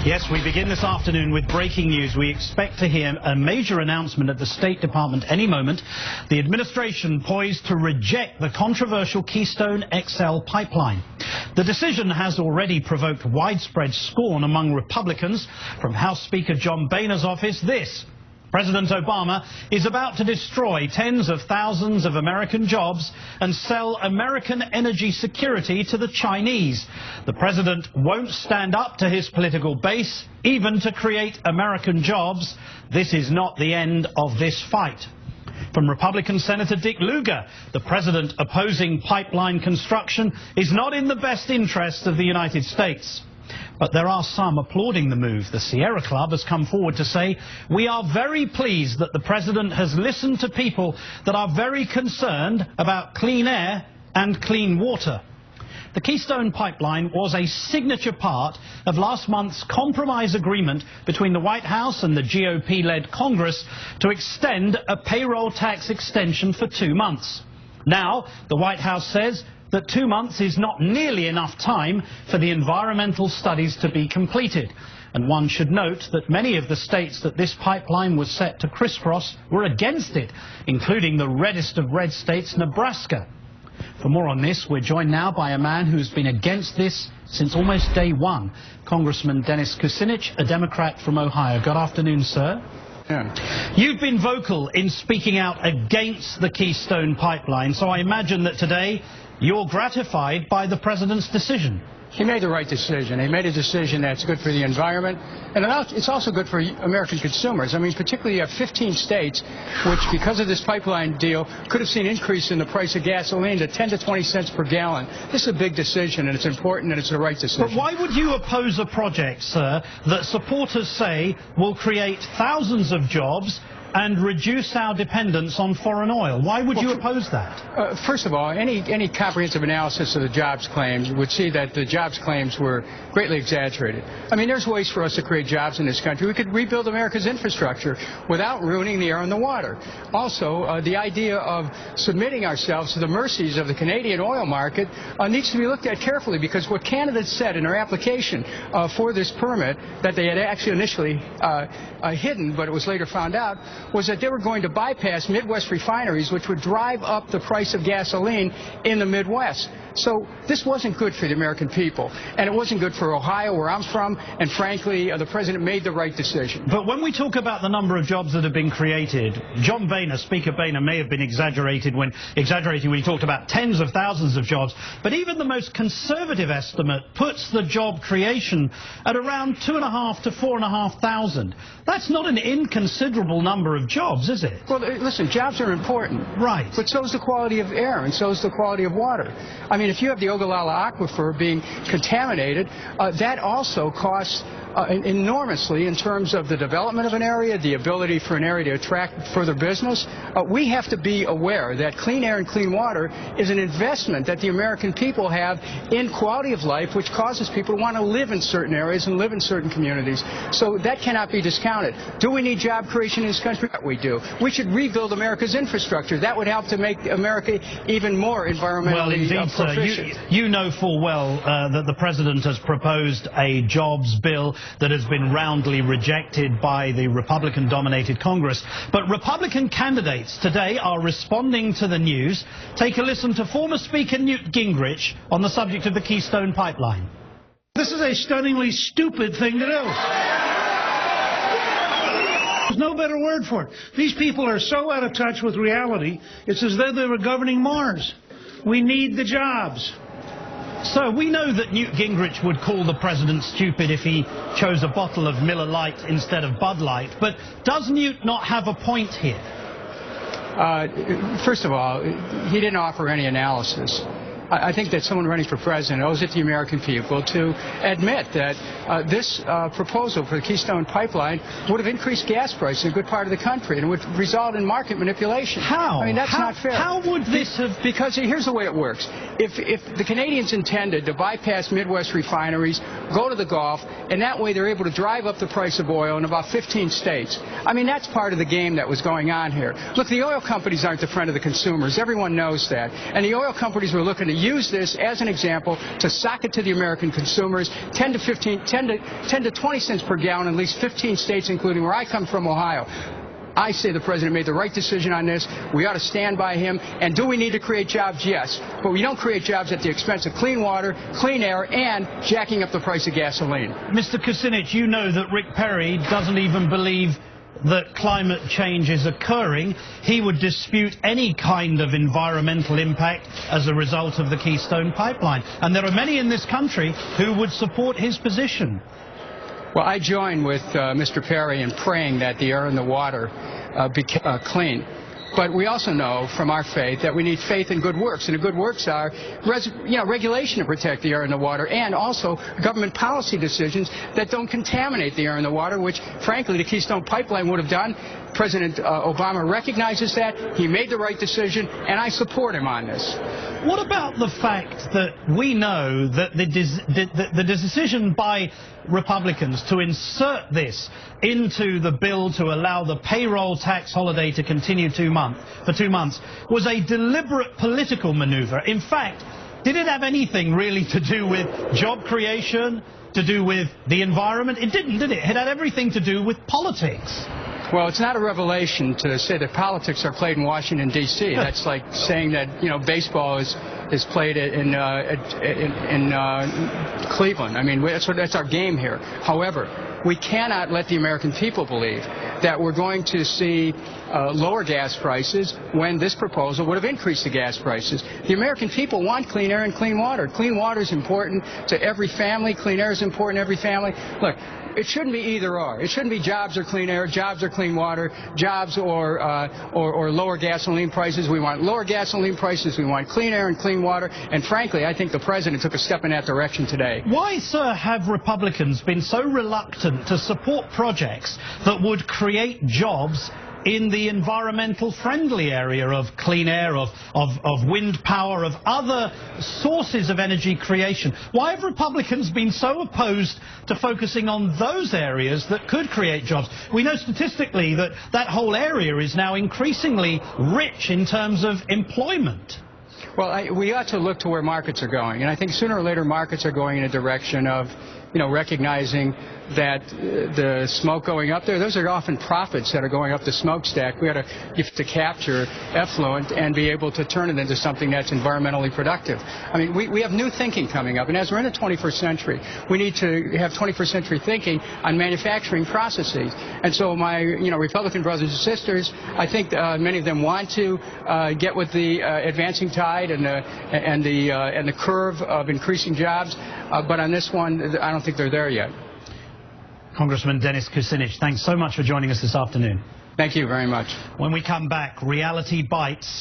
Yes, we begin this afternoon with breaking news. We expect to hear a major announcement at the State Department any moment. The administration poised to reject the controversial Keystone XL pipeline. The decision has already provoked widespread scorn among Republicans. From House Speaker John Boehner's office, this: President Obama is about to destroy tens of thousands of American jobs and sell American energy security to the Chinese. The president won't stand up to his political base, even to create American jobs. This is not the end of this fight. From Republican Senator Dick Lugar, the president opposing pipeline construction is not in the best interests of the United States. But there are some applauding the move. The Sierra Club has come forward to say, "We are very pleased that the president has listened to people that are very concerned about clean air and clean water." The Keystone pipeline was a signature part of last month's compromise agreement between the White House and the GOP-led Congress to extend a payroll tax extension for 2 months. Now, the White House says that 2 months is not nearly enough time for the environmental studies to be completed. And one should note that many of the states that this pipeline was set to crisscross were against it, including the reddest of red states, Nebraska. For more on this, we're joined now by a man who's been against this since almost day one, Congressman Dennis Kucinich, a Democrat from Ohio. Good afternoon, sir. Yeah. You've been vocal in speaking out against the Keystone pipeline, so I imagine that today you're gratified by the president's decision. He made the right decision. He made a decision that's good for the environment, and it's also good for American consumers. I mean, particularly you have 15 states which, because of this pipeline deal, could have seen an increase in the price of gasoline to 10 to 20 cents per gallon. This is a big decision, and it's important, and it's the right decision. But why would you oppose a project, sir, that supporters say will create thousands of jobs and reduce our dependence on foreign oil? Why would you oppose that? First of all, any comprehensive analysis of the jobs claims would see that the jobs claims were greatly exaggerated. I mean, there's ways for us to create jobs in this country. We could rebuild America's infrastructure without ruining the air and the water. Also, the idea of submitting ourselves to the mercies of the Canadian oil market needs to be looked at carefully, because what Canada said in their application for this permit that they had actually initially hidden, but it was later found out, was that they were going to bypass Midwest refineries, which would drive up the price of gasoline in the Midwest. So this wasn't good for the American people, and it wasn't good for Ohio, where I'm from, and frankly, the president made the right decision. But when we talk about the number of jobs that have been created, John Boehner, Speaker Boehner, may have been exaggerating when he talked about tens of thousands of jobs, but even the most conservative estimate puts the job creation at around 2,500 to 4,500. That's not an inconsiderable number of jobs, is it? Well, listen, jobs are important. Right. But so is the quality of air, and so is the quality of water. I mean, if you have the Ogallala Aquifer being contaminated, that also costs enormously in terms of the development of an area, the ability for an area to attract further business. We have to be aware that clean air and clean water is an investment that the American people have in quality of life, which causes people to want to live in certain areas and live in certain communities. So that cannot be discounted. Do we need job creation in this country? We do. We should rebuild America's infrastructure. That would help to make America even more environmentally proficient. Sir, you know full well that the president has proposed a jobs bill that has been roundly rejected by the Republican-dominated Congress. But Republican candidates today are responding to the news. Take a listen to former Speaker Newt Gingrich on the subject of the Keystone pipeline. This is a stunningly stupid thing to do. There's no better word for it. These people are so out of touch with reality, it's as though they were governing Mars. We need the jobs. So we know that Newt Gingrich would call the president stupid if he chose a bottle of Miller Lite instead of Bud Light, but does Newt not have a point here? First of all, he didn't offer any analysis. I think that someone running for president owes it to the American people to admit that this proposal for the Keystone pipeline would have increased gas prices in a good part of the country, and it would result in market manipulation. How? I mean, that's not fair. How would this have... Because here's the way it works. If the Canadians intended to bypass Midwest refineries, go to the Gulf, and that way they're able to drive up the price of oil in about 15 states. I mean, that's part of the game that was going on here. Look, the oil companies aren't the friend of the consumers. Everyone knows that. And the oil companies were looking to use this as an example to sock it to the American consumers, 10 to 20 cents per gallon in at least 15 states, including where I come from, Ohio. I say the president made the right decision on this. We ought to stand by him. And do we need to create jobs? Yes. But we don't create jobs at the expense of clean water, clean air, and jacking up the price of gasoline. Mr. Kucinich, you know that Rick Perry doesn't even believe that climate change is occurring. He would dispute any kind of environmental impact as a result of the Keystone pipeline. And there are many in this country who would support his position. Well, I join with Mr. Perry in praying that the air and the water be clean. But we also know from our faith that we need faith in good works, and the good works are regulation to protect the air and the water, and also government policy decisions that don't contaminate the air and the water, which, frankly, the Keystone pipeline would have done. President Obama recognizes that. He made the right decision, and I support him on this. What about the fact that we know that the decision by Republicans to insert this into the bill to allow the payroll tax holiday to continue for 2 months was a deliberate political maneuver? In fact, did it have anything really to do with job creation, to do with the environment? It didn't, did it? It had everything to do with politics. Well, it's not a revelation to say that politics are played in Washington, D.C. That's like saying that, baseball is played in Cleveland. I mean, that's our game here. However, we cannot let the American people believe that we're going to see lower gas prices when this proposal would have increased the gas prices. The American people want clean air and clean water. Clean water is important to every family. Clean air is important to every family. Look, it shouldn't be either or. It shouldn't be jobs or clean air, jobs or clean water, jobs or lower gasoline prices. We want lower gasoline prices. We want clean air and clean water. And frankly, I think the president took a step in that direction today. Why, sir, have Republicans been so reluctant to support projects that would create jobs in the environmental friendly area of clean air, of wind power, of other sources of energy creation? Why have Republicans been so opposed to focusing on those areas that could create jobs? We know statistically that that whole area is now increasingly rich in terms of employment. Well, we ought to look to where markets are going, and I think sooner or later markets are going in a direction of recognizing that the smoke going up there, those are often profits that are going up the smokestack. We ought to capture effluent and be able to turn it into something that's environmentally productive. I mean, we have new thinking coming up, and as we're in the 21st century, we need to have 21st century thinking on manufacturing processes. And so my Republican brothers and sisters, I think many of them want to get with the advancing tide and the curve of increasing jobs, but on this one, I don't think they're there yet. Congressman Dennis Kucinich, thanks so much for joining us this afternoon. Thank you very much. When we come back, reality bites.